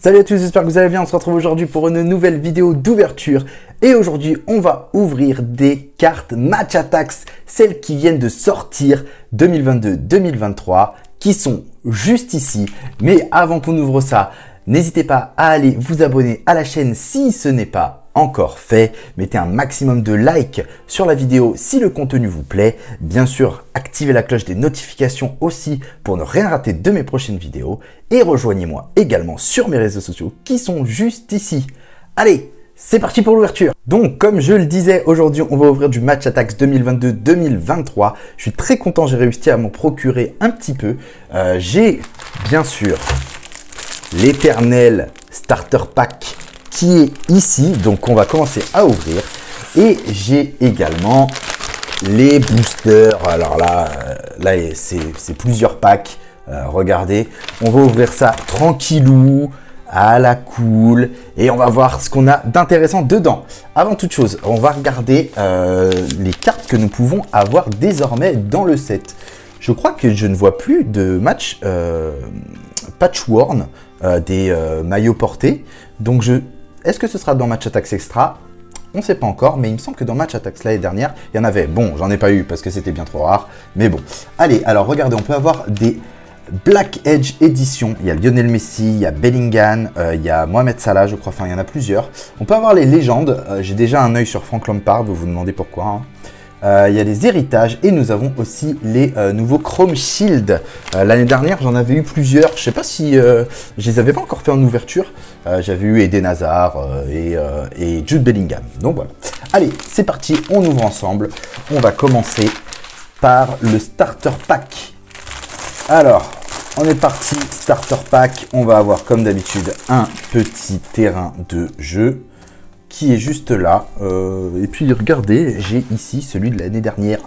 Salut à tous, j'espère que vous allez bien. On se retrouve aujourd'hui pour une nouvelle vidéo d'ouverture. Et aujourd'hui, on va ouvrir des cartes Match Attax, celles qui viennent de sortir 2022-2023, qui sont juste ici. Mais avant qu'on ouvre ça, n'hésitez pas à aller vous abonner à la chaîne si ce n'est pas encore fait. Mettez un maximum de likes sur la vidéo si le contenu vous plaît. Bien sûr, activez la cloche des notifications aussi pour ne rien rater de mes prochaines vidéos. Et rejoignez-moi également sur mes réseaux sociaux qui sont juste ici. Allez, c'est parti pour l'ouverture. Donc, comme je le disais, aujourd'hui, on va ouvrir du Match Attax 2022-2023. Je suis très content, j'ai réussi à m'en procurer un petit peu. J'ai bien sûr l'éternel Starter Pack qui est ici, donc on va commencer à ouvrir. Et j'ai également les boosters. Alors là c'est plusieurs packs. Regardez, on va ouvrir ça tranquillou, à la cool, et on va voir ce qu'on a d'intéressant dedans. Avant toute chose, on va regarder les cartes que nous pouvons avoir désormais dans le set. Je crois que je ne vois plus de match patch worn des maillots portés. Donc est-ce que ce sera dans Match Attax Extra? On ne sait pas encore, mais il me semble que dans Match Attax l'année dernière, il y en avait. Bon, j'en ai pas eu parce que c'était bien trop rare, mais bon. Allez, alors regardez, on peut avoir des Black Edge Edition. Il y a Lionel Messi, il y a Bellingham, il y a Mohamed Salah, je crois, enfin il y en a plusieurs. On peut avoir les légendes. J'ai déjà un œil sur Frank Lampard, vous vous demandez pourquoi, hein. Il y a les héritages et nous avons aussi les nouveaux Chrome Shield. L'année dernière, j'en avais eu plusieurs. Je ne sais pas si je les avais pas encore fait en ouverture. J'avais eu Eden Hazard et Jude Bellingham. Donc voilà. Allez, c'est parti. On ouvre ensemble. On va commencer par le Starter Pack. Alors, on est parti. Starter Pack. On va avoir comme d'habitude un petit terrain de jeu qui est juste là. Et puis regardez, j'ai ici celui de l'année dernière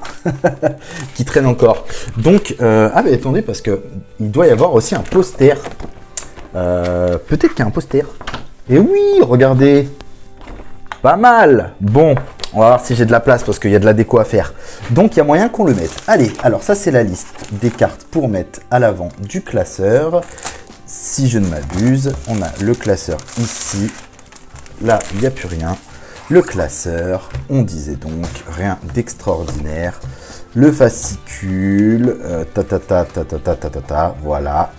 qui traîne encore. Donc, ah mais attendez, parce que il doit y avoir aussi un poster. Peut-être qu'il y a un poster. Et oui, regardez, pas mal. Bon, on va voir si j'ai de la place parce qu'il y a de la déco à faire. Donc, il y a moyen qu'on le mette. Allez, alors ça c'est la liste des cartes pour mettre à l'avant du classeur. Si je ne m'abuse, on a le classeur ici. Là, il n'y a plus rien. Le classeur, on disait donc rien d'extraordinaire. Le fascicule, voilà.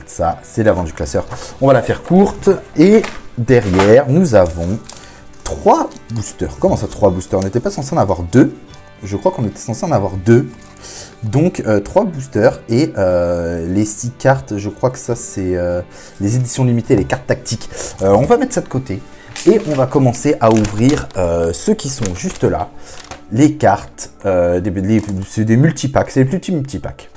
Ça, c'est l'avant du classeur. On va la faire courte. Et derrière, nous avons 3 boosters. Comment ça, 3 boosters? On n'était pas censé en avoir 2. Je crois qu'on était censé en avoir 2. Donc 3 boosters et les 6 cartes, je crois que ça c'est les éditions limitées, les cartes tactiques. On va mettre ça de côté. Et on va commencer à ouvrir ceux qui sont juste là. Les cartes, c'est des multipacks, c'est les plus petits multipacks.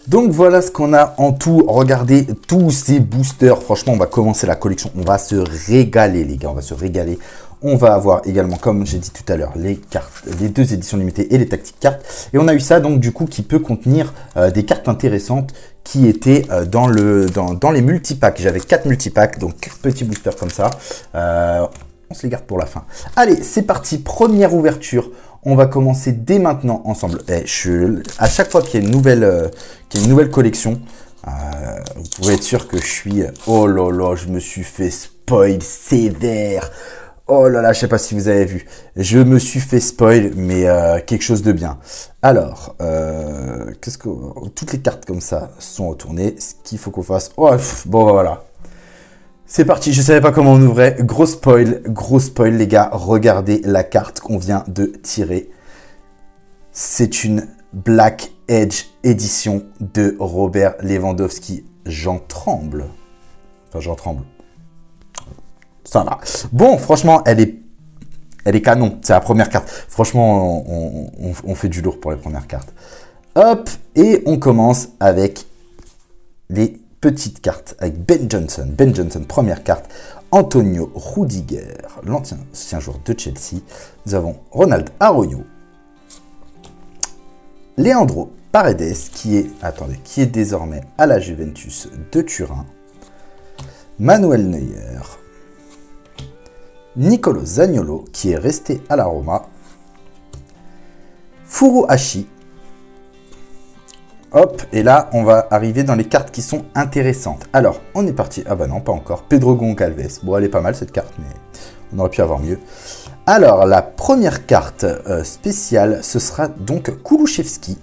Donc voilà ce qu'on a en tout. Regardez tous ces boosters. Franchement, on va commencer la collection. On va se régaler les gars, on va se régaler. On va avoir également, comme j'ai dit tout à l'heure, les cartes, les 2 éditions limitées et les tactiques cartes. Et on a eu ça donc du coup qui peut contenir des cartes intéressantes qui étaient dans les multipacks. J'avais 4 multipacks, donc 4 petits boosters comme ça. On se les garde pour la fin. Allez, c'est parti. Première ouverture. On va commencer dès maintenant ensemble. À chaque fois qu'il y a une nouvelle collection, vous pouvez être sûr que je suis... Oh là là, je me suis fait spoil sévère. Oh là là, je sais pas si vous avez vu. Je me suis fait spoil, mais quelque chose de bien. Alors, toutes les cartes comme ça sont retournées. Ce qu'il faut qu'on fasse... Oh, bon, voilà. C'est parti, je savais pas comment on ouvrait. Gros spoil les gars. Regardez la carte qu'on vient de tirer. C'est une Black Edge édition de Robert Lewandowski. J'en tremble. Enfin, j'en tremble. Ça va. Bon, franchement, elle est canon. C'est la première carte. Franchement, on fait du lourd pour les premières cartes. Hop, et on commence avec les petites cartes avec Ben Johnson. Ben Johnson, première carte. Antonio Rudiger, l'ancien joueur de Chelsea. Nous avons Ronald Arroyo. Leandro Paredes, qui est désormais à la Juventus de Turin. Manuel Neuer. Nicolo Zaniolo, qui est resté à la Roma. Furuhashi. Hop, et là, on va arriver dans les cartes qui sont intéressantes. Alors, on est parti. Ah bah non, pas encore. Pedro Goncalves. Bon, elle est pas mal cette carte, mais on aurait pu avoir mieux. Alors, la première carte spéciale, ce sera donc Kulusevski.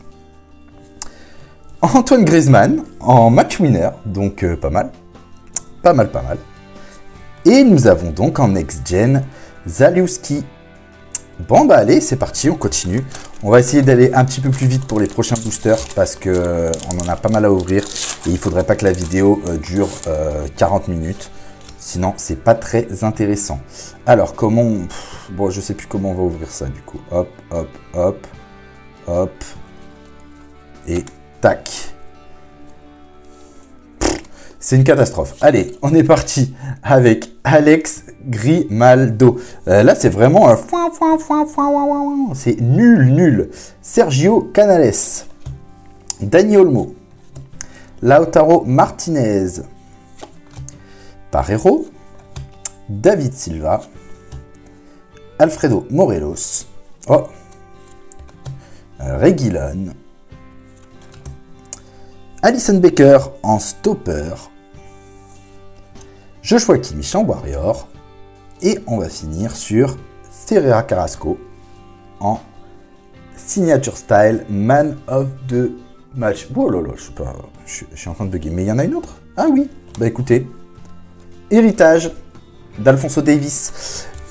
Antoine Griezmann en match winner, donc pas mal. Pas mal, pas mal. Et nous avons donc en next-gen Zalewski. Bon bah allez, c'est parti, on continue. On va essayer d'aller un petit peu plus vite pour les prochains boosters parce que on en a pas mal à ouvrir et il faudrait pas que la vidéo dure 40 minutes. Sinon, c'est pas très intéressant. Alors, comment on... Bon, je sais plus comment on va ouvrir ça du coup. Hop, hop, hop, hop. Et tac. C'est une catastrophe. Allez, on est parti avec Alex Grimaldo. Là, c'est vraiment un foin. C'est nul. Sergio Canales. Dani Olmo. Lautaro Martinez. Parreiro. David Silva. Alfredo Morelos. Oh. Reguilon. Alisson Becker en stopper. Joshua Kimmich en warrior. Et on va finir sur Ferreira Carrasco en signature style man of the match. Oh là là, je suis en train de bugger. Mais il y en a une autre? Ah oui, bah écoutez. Héritage d'Alphonso Davies.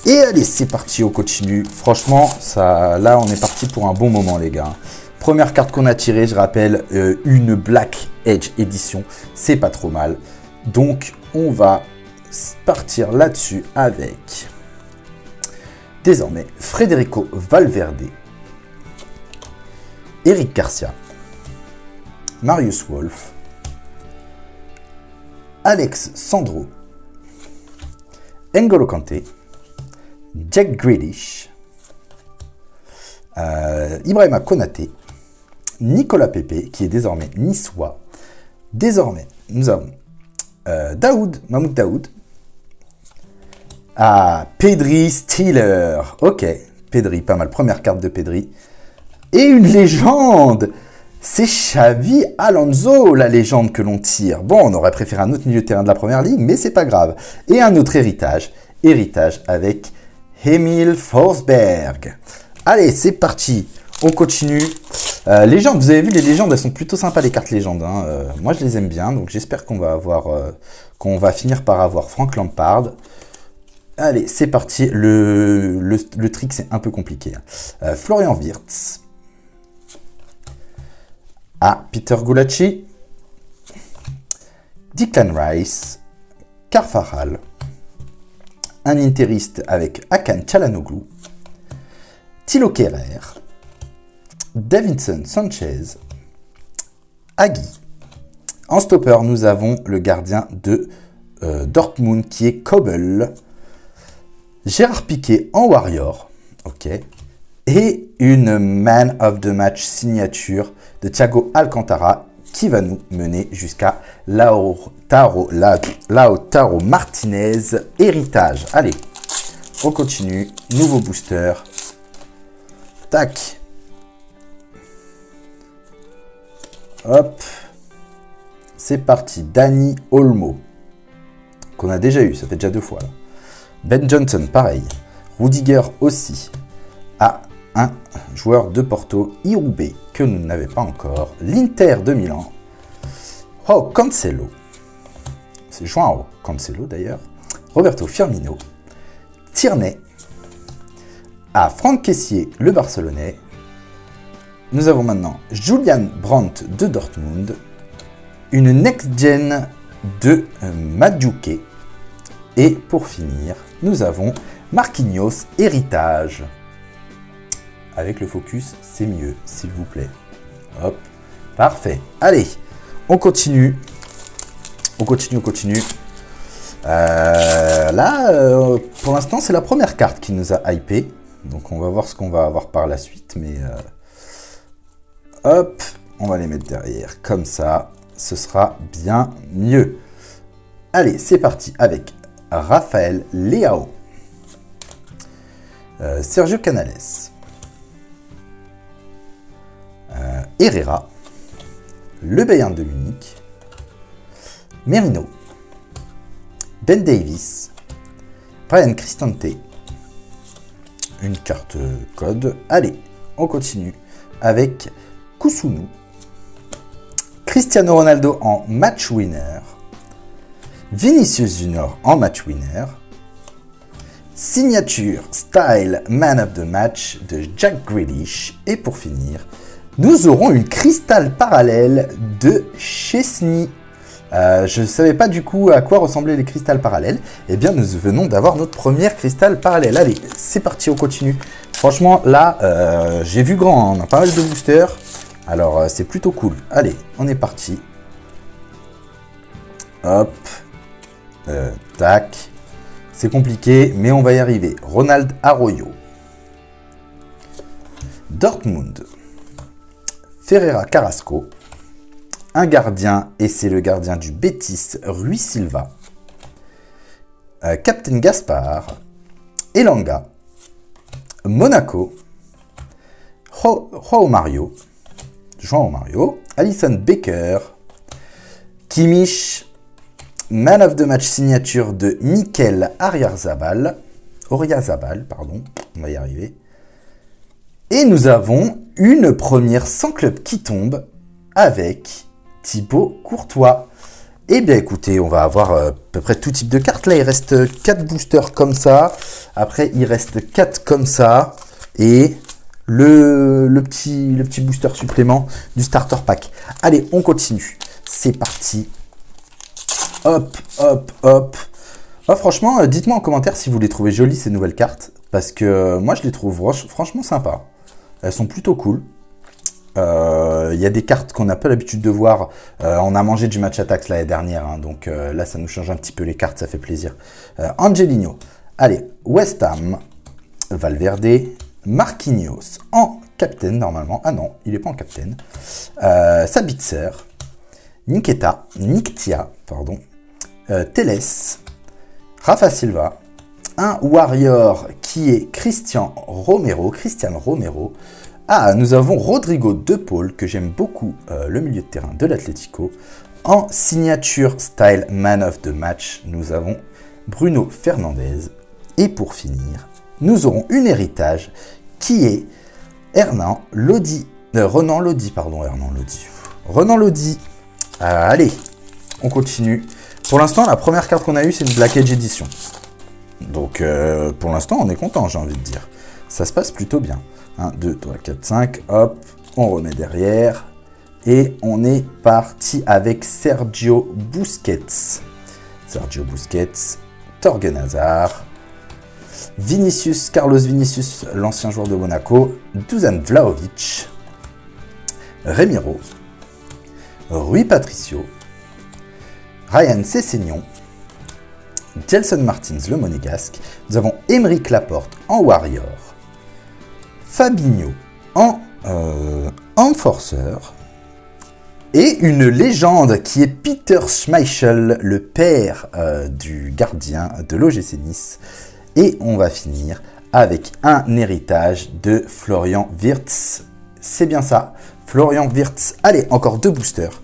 Et allez, c'est parti, on continue. Franchement, ça, là, on est parti pour un bon moment, les gars. Première carte qu'on a tirée, je rappelle, une Black Edge Edition. C'est pas trop mal. Donc, on va partir là-dessus avec, désormais, Federico Valverde, Eric Garcia, Marius Wolf, Alex Sandro, N'Golo Kanté, Jack Grealish, Ibrahima Konaté, Nicolas Pepe, qui est désormais niçois. Désormais, nous avons Mahmoud Daoud. Pedri Steeler. Ok, Pedri, pas mal. Première carte de Pedri. Et une légende. C'est Xavi Alonso, la légende que l'on tire. Bon, on aurait préféré un autre milieu de terrain de la première ligue, mais c'est pas grave. Et un autre héritage. Héritage avec Emil Forsberg. Allez, c'est parti. On continue. Légendes, vous avez vu, les légendes, elles sont plutôt sympas, les cartes légendes. Hein. Moi, je les aime bien, donc j'espère qu'on va avoir, qu'on va finir par avoir Frank Lampard. Allez, c'est parti. Le trick, c'est un peu compliqué. Florian Wirtz. Peter Gulacsi. Declan Rice. Carvajal. Un interiste avec Hakan Çalhanoğlu. Thilo Kehrer. Davinson Sanchez. Hagi. En stopper, nous avons le gardien de Dortmund qui est Kobel. Gérard Piqué en warrior. Ok. Et une man of the match signature de Thiago Alcantara qui va nous mener jusqu'à Lautaro Martinez héritage. Allez, on continue. Nouveau booster. Tac. Hop. C'est parti. Dani Olmo. Qu'on a déjà eu, ça fait déjà 2 fois. Là. Ben Johnson, pareil. Rudiger aussi. Un joueur de Porto, Iroubé, que nous n'avons pas encore. L'Inter de Milan. Oh, Cancelo. C'est João Cancelo d'ailleurs. Roberto Firmino. Tierney. Franck Kessié, le Barcelonais. Nous avons maintenant Julian Brandt de Dortmund. Une next-gen de Madueke. Et pour finir, nous avons Marquinhos héritage. Avec le focus, c'est mieux, s'il vous plaît. Hop, parfait. Allez, on continue. On continue. Là, pour l'instant, c'est la première carte qui nous a hypé. Donc, on va voir ce qu'on va avoir par la suite. Mais, hop, on va les mettre derrière. Comme ça, ce sera bien mieux. Allez, c'est parti avec Raphaël Leao. Sergio Canales. Herrera. le Bayern de Munich, Merino, Ben Davis, Brian Cristante, une carte code. Allez, on continue avec Kusunu, Cristiano Ronaldo en match winner, Vinicius Junior en match winner, signature style man of the match de Jack Grealish. Et pour finir, nous aurons une cristal parallèle de Chesney. Je ne savais pas du coup à quoi ressemblaient les cristals parallèles. Eh bien, nous venons d'avoir notre première cristal parallèle. Allez, c'est parti, on continue. Franchement, là, j'ai vu grand, hein. On a pas mal de boosters. Alors, c'est plutôt cool. Allez, on est parti. Hop. Tac. C'est compliqué, mais on va y arriver. Ronald Arroyo. Dortmund. Ferreira Carrasco. Un gardien, et c'est le gardien du Betis, Rui Silva. Captain Gaspard. Elanga. Monaco. João Mario. Alisson Becker. Kimmich. Man of the match signature de Mikel Oriarzabal, pardon, on va y arriver. Et nous avons une première sans club qui tombe avec Thibaut Courtois. Eh bien écoutez, on va avoir à peu près tout type de cartes. Là, il reste 4 boosters comme ça. Après, il reste 4 comme ça. Et le petit booster supplément du starter pack. Allez, on continue. C'est parti. Hop, hop, hop. Oh, franchement, dites-moi en commentaire si vous les trouvez jolies ces nouvelles cartes. Parce que moi, je les trouve franchement sympas. Elles sont plutôt cool. Il y a des cartes qu'on n'a pas l'habitude de voir. On a mangé du match attack l'année dernière. Hein, donc là, ça nous change un petit peu les cartes. Ça fait plaisir. Angelino. Allez, West Ham. Valverde. Marquinhos en captain normalement. Ah non, il n'est pas en captain. Sabitzer. Nketiah, pardon. Teles, Rafa Silva, un Warrior qui est Cristian Romero. Ah, nous avons Rodrigo De Paul, que j'aime beaucoup, le milieu de terrain de l'Atlético. En signature style man of the match, nous avons Bruno Fernandes. Et pour finir, nous aurons une héritage qui est Renan Lodi. Allez, on continue. Pour l'instant, la première carte qu'on a eue, c'est une Black Edge Edition. Donc, pour l'instant, on est content, j'ai envie de dire. Ça se passe plutôt bien. 1, 2, 3, 4, 5. Hop, on remet derrière. Et on est parti avec Sergio Busquets. Torgen Hazard. Carlos Vinicius, l'ancien joueur de Monaco. Dusan Vlahovic. Remiro. Rui Patricio. Ryan Sessegnon, Gelson Martins, le monégasque. Nous avons Aymeric Laporte en Warrior. Fabinho en Enforcer. Et une légende qui est Peter Schmeichel, le père du gardien de l'OGC Nice. Et on va finir avec un héritage de Florian Wirtz. C'est bien ça, Florian Wirtz. Allez, encore 2 boosters.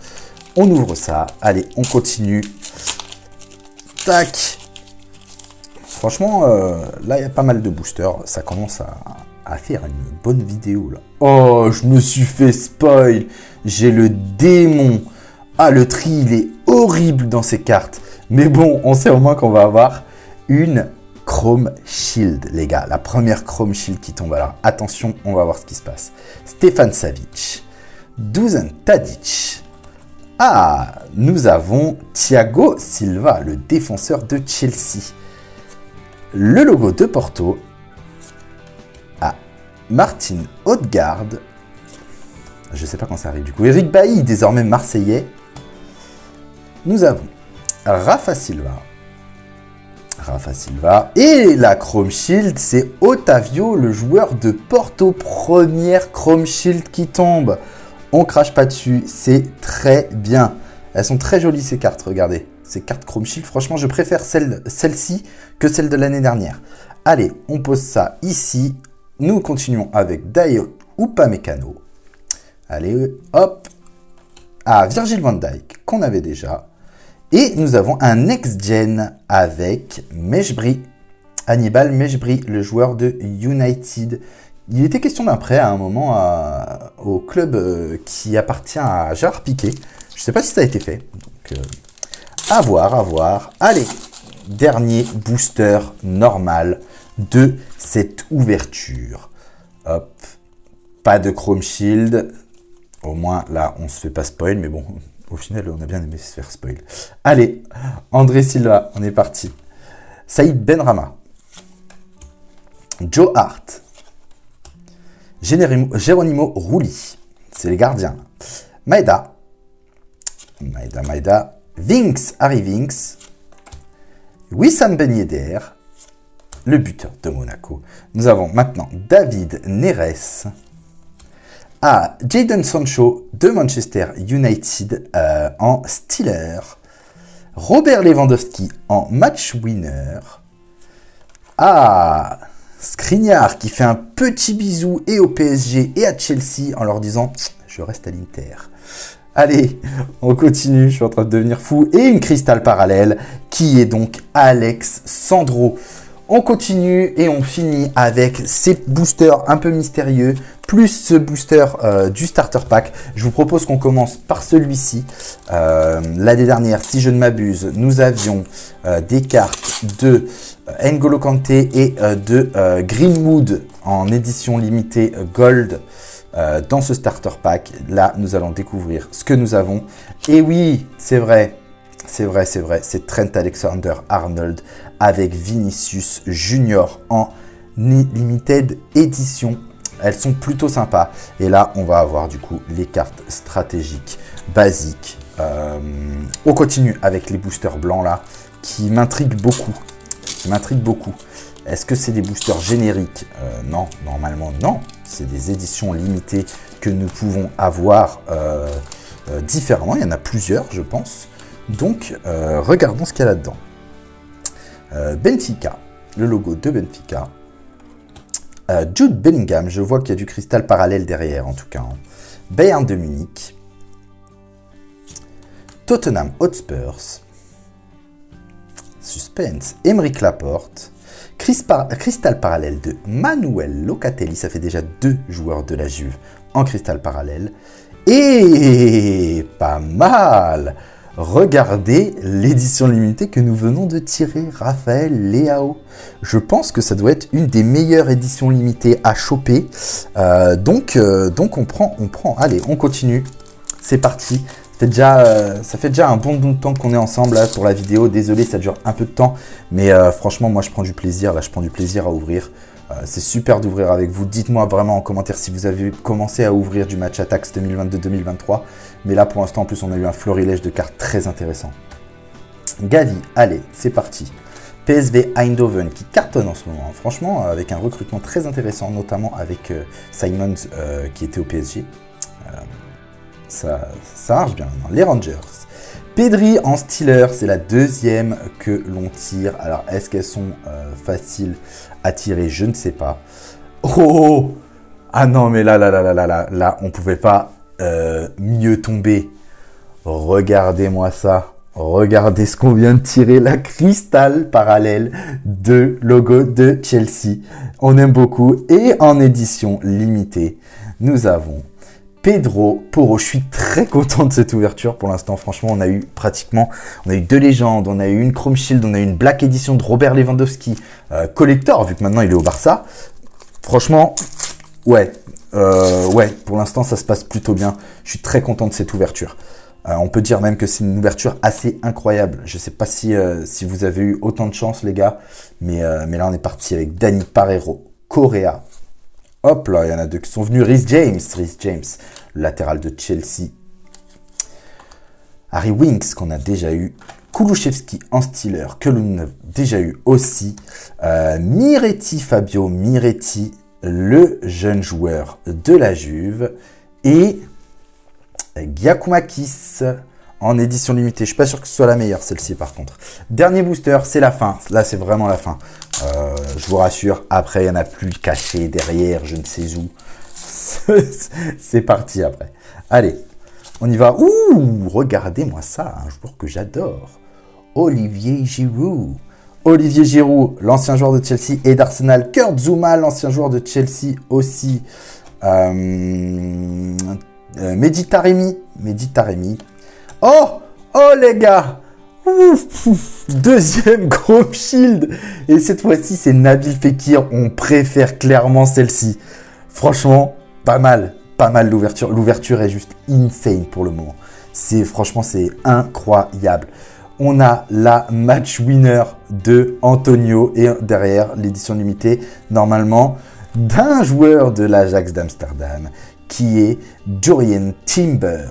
On ouvre ça. Allez, on continue. Tac. Franchement, là, il y a pas mal de boosters. Ça commence à faire une bonne vidéo, là. Oh, je me suis fait spoil. J'ai le démon. Ah, le tri, il est horrible dans ces cartes. Mais bon, on sait au moins qu'on va avoir une Chrome Shield, les gars. La première Chrome Shield qui tombe. Alors, attention, on va voir ce qui se passe. Stefan Savic. Dusan Tadic. Ah, nous avons Thiago Silva, le défenseur de Chelsea. Le logo de Porto. Ah, Martin Odegaard. Je ne sais pas quand ça arrive du coup. Eric Bailly, désormais marseillais. Nous avons Rafa Silva. Et la Chrome Shield, c'est Otavio, le joueur de Porto. Première Chrome Shield qui tombe. On crache pas dessus, c'est très bien. Elles sont très jolies ces cartes, regardez. Ces cartes Chrome Shield, franchement, je préfère celle-ci que celle de l'année dernière. Allez, on pose ça ici. Nous continuons avec Dayot Upamecano. Allez, hop. Virgil van Dijk, qu'on avait déjà. Et nous avons un next-gen avec Mejbri, Hannibal Mejbri, le joueur de United. Il était question d'un prêt à un moment au club qui appartient à Gérard Piqué. Je ne sais pas si ça a été fait. Donc, à voir, à voir. Allez, dernier booster normal de cette ouverture. Hop, pas de Chrome Shield. Au moins, là, on se fait pas spoil. Mais bon, au final, on a bien aimé se faire spoil. Allez, André Silva, on est parti. Saïd Benrahma. Joe Hart. Geronimo Rulli. C'est les gardiens. Maeda. Vinks, Harry Vinks. Wissam Ben Yedder. Le buteur de Monaco. Nous avons maintenant David Neres. Jadon Sancho de Manchester United en Steeler. Robert Lewandowski en match winner. Skriniar qui fait un petit bisou et au PSG et à Chelsea en leur disant « Je reste à l'Inter ». Allez, on continue, je suis en train de devenir fou. Et une cristal parallèle qui est donc Alex Sandro. On continue et on finit avec ces boosters un peu mystérieux, plus ce booster du starter pack. Je vous propose qu'on commence par celui-ci. L'année dernière, si je ne m'abuse, nous avions des cartes de N'Golo Kanté et de Greenwood en édition limitée Gold dans ce starter pack. Là, nous allons découvrir ce que nous avons. Et oui, c'est vrai. C'est Trent Alexander-Arnold avec Vinicius Junior en limited edition. Elles sont plutôt sympas. Et là, on va avoir du coup les cartes stratégiques basiques. On continue avec les boosters blancs là, qui m'intriguent beaucoup. Est-ce que c'est des boosters génériques? Non, normalement non. C'est des éditions limitées que nous pouvons avoir différemment. Il y en a plusieurs, je pense. Donc, regardons ce qu'il y a là-dedans. Benfica, le logo de Benfica. Jude Bellingham, je vois qu'il y a du cristal parallèle derrière en tout cas. Bayern de Munich. Tottenham Hotspurs. Suspense, Aymeric Laporte. Cristal parallèle de Manuel Locatelli. Ça fait déjà 2 joueurs de la Juve en cristal parallèle. Et pas mal. Regardez l'édition limitée que nous venons de tirer, Raphaël Leao. Je pense que ça doit être une des meilleures éditions limitées à choper. Donc on prend. Allez, on continue. C'est parti. Ça fait déjà un bon bout de temps qu'on est ensemble là, pour la vidéo. Désolé, ça dure un peu de temps. Mais franchement, moi, je prends du plaisir. Là, je prends du plaisir à ouvrir. C'est super d'ouvrir avec vous. Dites-moi vraiment en commentaire si vous avez commencé à ouvrir du match Attax 2022-2023. Mais là, pour l'instant, en plus, on a eu un florilège de cartes très intéressant. Gavi, allez, c'est parti. PSV Eindhoven qui cartonne en ce moment. Franchement, avec un recrutement très intéressant, notamment avec Simons qui était au PSG. Ça marche bien maintenant. Les Rangers. Pedri en Steeler, c'est la deuxième que l'on tire. Alors, est-ce qu'elles sont faciles à tirer? Je ne sais pas. Oh! Ah non, mais là, on pouvait pas mieux tomber. Regardez-moi ça. Regardez ce qu'on vient de tirer. La cristal parallèle de logo de Chelsea. On aime beaucoup. Et en édition limitée, nous avons Pedro Porro. Je suis très content de cette ouverture pour l'instant. Franchement, on a eu 2 légendes, on a eu une Chrome Shield, on a eu une Black Edition de Robert Lewandowski Collector, vu que maintenant il est au Barça. Franchement, ouais, pour l'instant ça se passe plutôt bien. Je suis très content de cette ouverture. On peut dire même que c'est une ouverture assez incroyable. Je ne sais pas si vous avez eu autant de chance, les gars, mais là on est parti avec Dani Parejo, Correa. Hop là, il y en a 2 qui sont venus. Reece James, le latéral de Chelsea. Harry Winks, qu'on a déjà eu. Kulusevski en Steeler, que l'on a déjà eu aussi. Fabio Miretti, le jeune joueur de la Juve. Et Giacomakis en édition limitée. Je ne suis pas sûr que ce soit la meilleure, celle-ci par contre. Dernier booster, c'est la fin. Là, c'est vraiment la fin. Je vous rassure, après, il n'y en a plus caché derrière, je ne sais où. C'est parti après. Allez, On y va. Ouh, regardez-moi ça, un joueur que j'adore. Olivier Giroud. Olivier Giroud, l'ancien joueur de Chelsea et d'Arsenal. Kurt Zouma, l'ancien joueur de Chelsea aussi. Mehdi Taremi. Oh, les gars. Deuxième Chrome Shield. Et cette fois-ci, c'est Nabil Fekir. On préfère clairement celle-ci. Franchement, pas mal l'ouverture. L'ouverture est juste insane pour le moment. Franchement, c'est incroyable. On a la match winner de Antonio et derrière l'édition limitée, normalement, d'un joueur de l'Ajax d'Amsterdam qui est Jurrien Timber.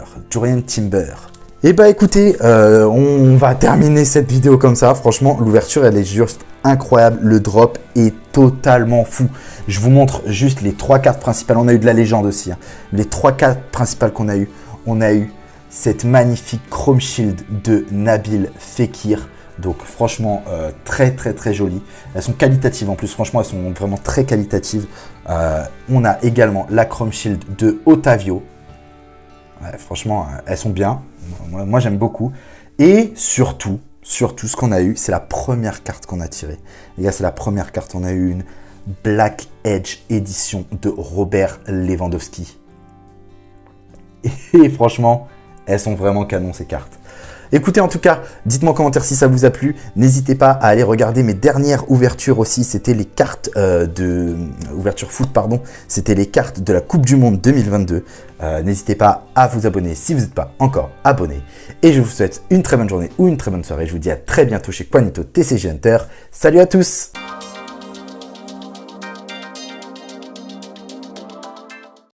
Et bah écoutez, on va terminer cette vidéo comme ça. Franchement, l'ouverture, elle est juste incroyable. Le drop est totalement fou. Je vous montre juste les 3 cartes principales. On a eu de la légende aussi. Hein. Les 3 cartes principales qu'on a eu. On a eu cette magnifique Chrome Shield de Nabil Fekir. Donc franchement, très jolie. Elles sont qualitatives en plus. Franchement, elles sont vraiment très qualitatives. On a également la Chrome Shield de Otavio. Ouais, franchement, elles sont bien. Moi, j'aime beaucoup. Et surtout, ce qu'on a eu, c'est la première carte qu'on a tirée. Les gars, c'est la première carte. On a eu une Black Edge édition de Robert Lewandowski. Et franchement, elles sont vraiment canon ces cartes. Écoutez, en tout cas, dites-moi en commentaire si ça vous a plu. N'hésitez pas à aller regarder mes dernières ouvertures aussi. C'était les cartes ouverture foot, pardon. C'était les cartes de la Coupe du Monde 2022. N'hésitez pas à vous abonner si vous n'êtes pas encore abonné. Et je vous souhaite une très bonne journée ou une très bonne soirée. Je vous dis à très bientôt chez Juanito TCG Hunter. Salut à tous!